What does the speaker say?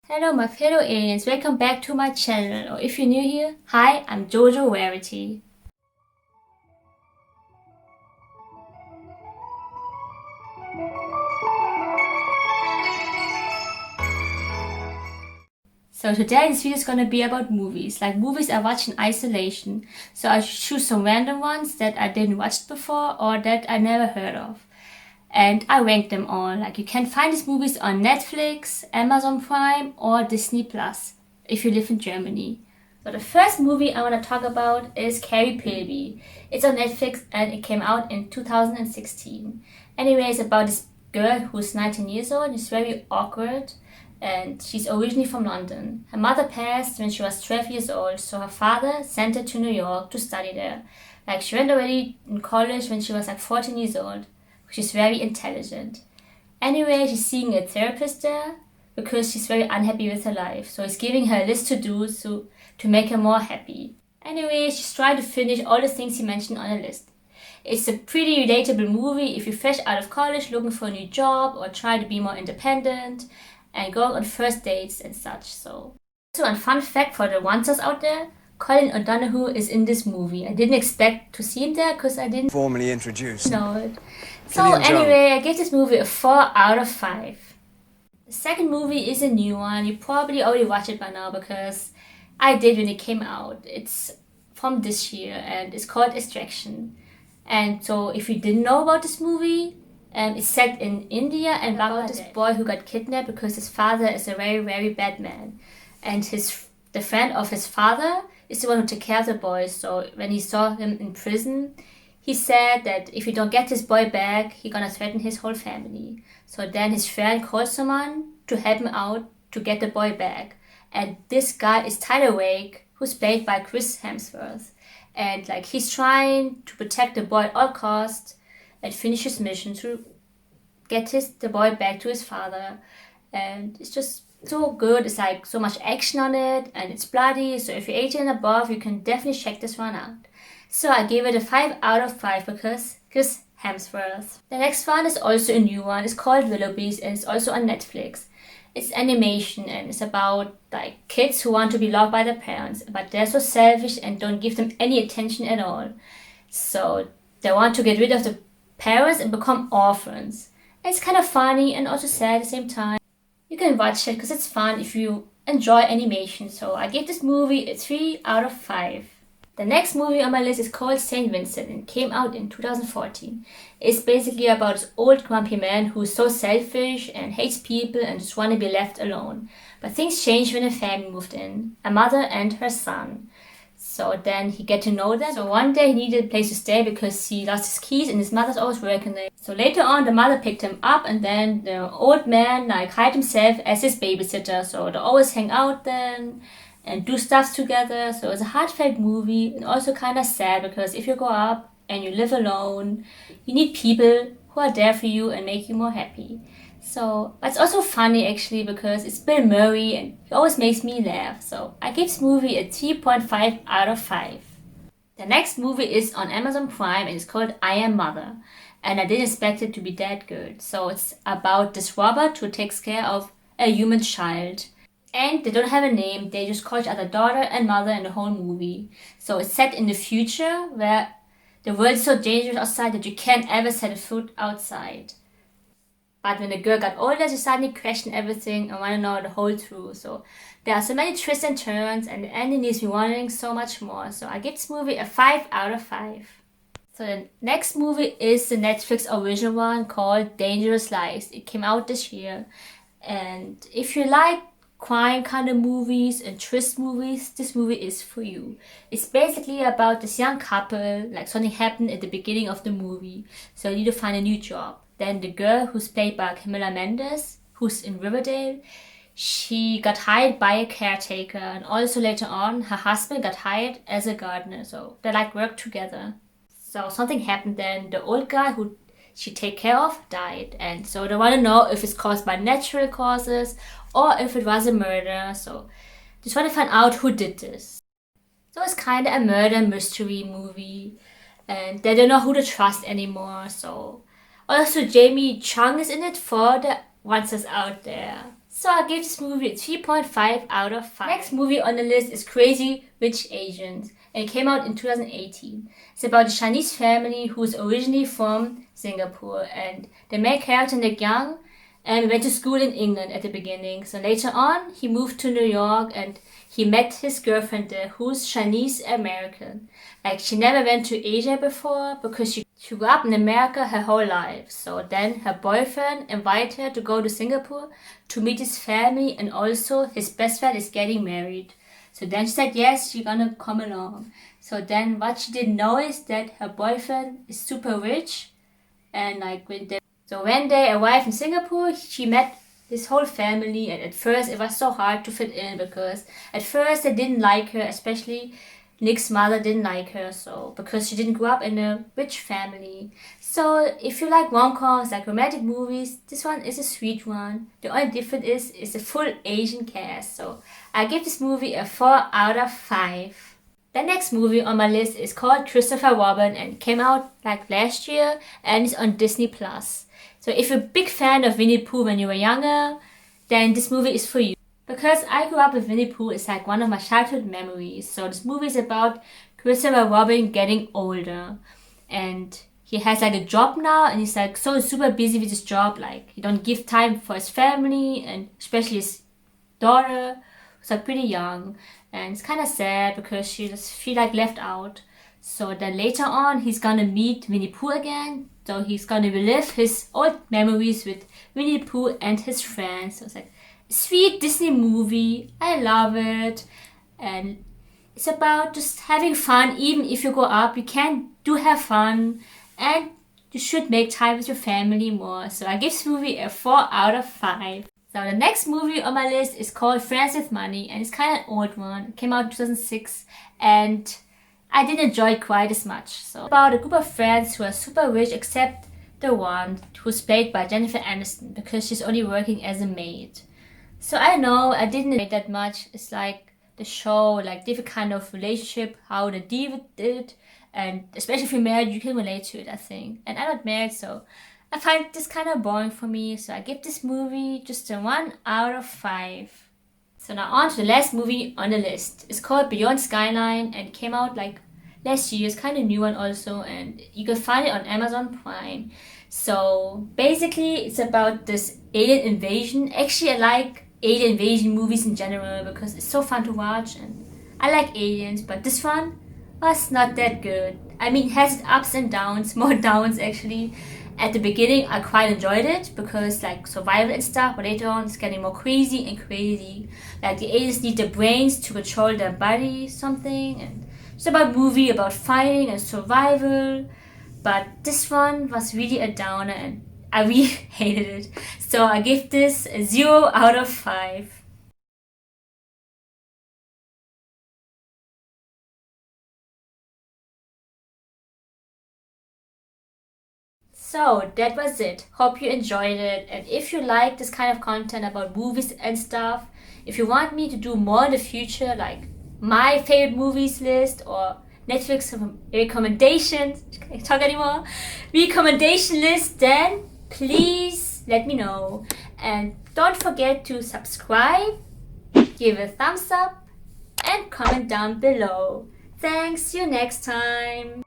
Hello my fellow aliens, welcome back to my channel, or if you're new here, hi, I'm Jojo Rarity. So today this video is gonna be about movies, like movies I watch in isolation. So I choose some random ones that I didn't watch before or that I never heard of. And I rank them all. Like you can find these movies on Netflix, Amazon Prime, or Disney Plus if you live in Germany. So the first movie I want to talk about is Carrie Pilby. It's on Netflix and it came out in 2016. Anyway, it's about this girl who's 19 years old. It's very awkward and she's originally from London. Her mother passed when she was 12 years old, so her father sent her to New York to study there. Like she went already in college when she was like 14 years old. She's very intelligent. Anyway, she's seeing a therapist there because she's very unhappy with her life. So he's giving her a list to do to make her more happy. Anyway, she's trying to finish all the things he mentioned on the list. It's a pretty relatable movie if you're fresh out of college looking for a new job or try to be more independent and going on first dates and such. So a fun fact for the oneers out there, Colin O'Donoghue is in this movie. I didn't expect to see him there because I didn't formally introduced. know it. So anyway, I gave this movie a 4 out of 5. The second movie is a new one. You probably already watched it by now because I did when it came out. It's from this year and it's called Extraction. And so if you didn't know about this movie, it's set in India and about this boy who got kidnapped because his father is a very, very bad man. And the friend of his father is the one who took care of the boy. So when he saw him in prison, he said that if he don't get his boy back, he's gonna threaten his whole family. So then his friend called someone to help him out to get the boy back. And this guy is Tyler Wake, who's played by Chris Hemsworth. And like he's trying to protect the boy at all costs and finish his mission to get the boy back to his father. And it's just so good. It's like so much action on it and it's bloody. So if you're 18 and above, you can definitely check this one out. So I gave it a 5 out of 5 because Chris Hemsworth. The next one is also a new one. It's called Willoughby's and it's also on Netflix. It's animation and it's about like kids who want to be loved by their parents, but they're so selfish and don't give them any attention at all. So they want to get rid of the parents and become orphans. And it's kind of funny and also sad at the same time. You can watch it because it's fun if you enjoy animation. So I gave this movie a 3 out of 5. The next movie on my list is called Saint Vincent and came out in 2014. It's basically about this old grumpy man who's so selfish and hates people and just want to be left alone. But things changed when a family moved in, a mother and her son. So then he get to know them. So one day he needed a place to stay because he lost his keys and his mother's always working there. So later on the mother picked him up and then the old man like hired himself as his babysitter. So they always hang out then and do stuff together. So it's a heartfelt movie and also kind of sad because if you grow up and you live alone, you need people who are there for you and make you more happy. So it's also funny actually because it's Bill Murray and he always makes me laugh. So I give this movie a 3.5 out of 5. The next movie is on Amazon Prime and it's called I Am Mother. And I didn't expect it to be that good. So it's about this robot who takes care of a human child. And they don't have a name, they just call each other daughter and mother in the whole movie. So it's set in the future where the world is so dangerous outside that you can't ever set a foot outside. But when the girl got older, she suddenly questioned everything and wanted to know the whole truth. So there are so many twists and turns and the ending leaves me wondering so much more. So I give this movie a 5 out of 5. So the next movie is the Netflix original one called Dangerous Lies. It came out this year. And if you like crime kind of movies and twist movies, this movie is for you. It's basically about this young couple, like something happened at the beginning of the movie, so they need to find a new job. Then the girl who's played by Camilla Mendes, who's in Riverdale, she got hired by a caretaker, and also later on her husband got hired as a gardener, so they like work together. So something happened then, the old guy who she take care of died, and so they want to know if it's caused by natural causes or if it was a murder. So just want to find out who did this. So it's kind of a murder mystery movie and they don't know who to trust anymore. So also Jamie Chung is in it for the ones out there. So I gave this movie a 3.5 out of 5. Next movie on the list is Crazy Rich Asians, and it came out in 2018. It's about a Chinese family who is originally from Singapore, and the main character, Nick Young, and went to school in England at the beginning. So later on, he moved to New York and he met his girlfriend there, who's Chinese American. Like, she never went to Asia before because she grew up in America her whole life. So then her boyfriend invited her to go to Singapore to meet his family, and also his best friend is getting married. So then she said yes, she's gonna come along. So then what she didn't know is that her boyfriend is super rich, and like when they arrived in Singapore, she met his whole family, and at first it was so hard to fit in because at first they didn't like her, especially Nick's mother didn't like her, so because she didn't grow up in a rich family. So if you like rom-coms, like romantic movies, this one is a sweet one. The only difference is it's a full Asian cast. So I give this movie a 4 out of 5. The next movie on my list is called Christopher Robin, and it came out like last year and it's on Disney Plus. So if you're a big fan of Winnie the Pooh when you were younger, then this movie is for you. Because I grew up with Winnie the Pooh, it's like one of my childhood memories. So this movie is about Christopher Robin getting older. And he has like a job now, and he's like so super busy with his job. Like, he don't give time for his family, and especially his daughter, who's like pretty young. And it's kind of sad because she just feel like left out. So then later on, he's gonna meet Winnie the Pooh again. So he's gonna relive his old memories with Winnie the Pooh and his friends. So it's like a sweet Disney movie. I love it. And it's about just having fun. Even if you grow up, you can do have fun. And you should make time with your family more. So I give this movie a 4 out of 5. So the next movie on my list is called Friends with Money, and it's kind of an old one. It came out in 2006, and I didn't enjoy it quite as much. So about a group of friends who are super rich, except the one who's played by Jennifer Aniston because she's only working as a maid. So I know I didn't enjoy it that much. It's like the show, like different kind of relationship, how they deal with it, and especially if you're married, you can relate to it, I think. And I'm not married, so I find this kind of boring for me. So I give this movie just a 1 out of 5. So now on to the last movie on the list. It's called Beyond Skyline, and it came out like last year. It's kind of new one also, and you can find it on Amazon Prime. So basically it's about this alien invasion. Actually, I like alien invasion movies in general because it's so fun to watch, and I like aliens, but this one was not that good. I mean, it has its ups and downs, more downs actually. At the beginning, I quite enjoyed it because like survival and stuff, but later on it's getting more crazy and crazy. Like the aliens need their brains to control their body, something, and it's about movie about fighting and survival. But this one was really a downer, and I really hated it. So I give this a 0 out of 5. So that was it. Hope you enjoyed it. And if you like this kind of content about movies and stuff, if you want me to do more in the future, like my favorite movies list or Netflix recommendations, can't talk anymore, recommendation list, then please let me know. And don't forget to subscribe, give a thumbs up, and comment down below. Thanks, see you next time.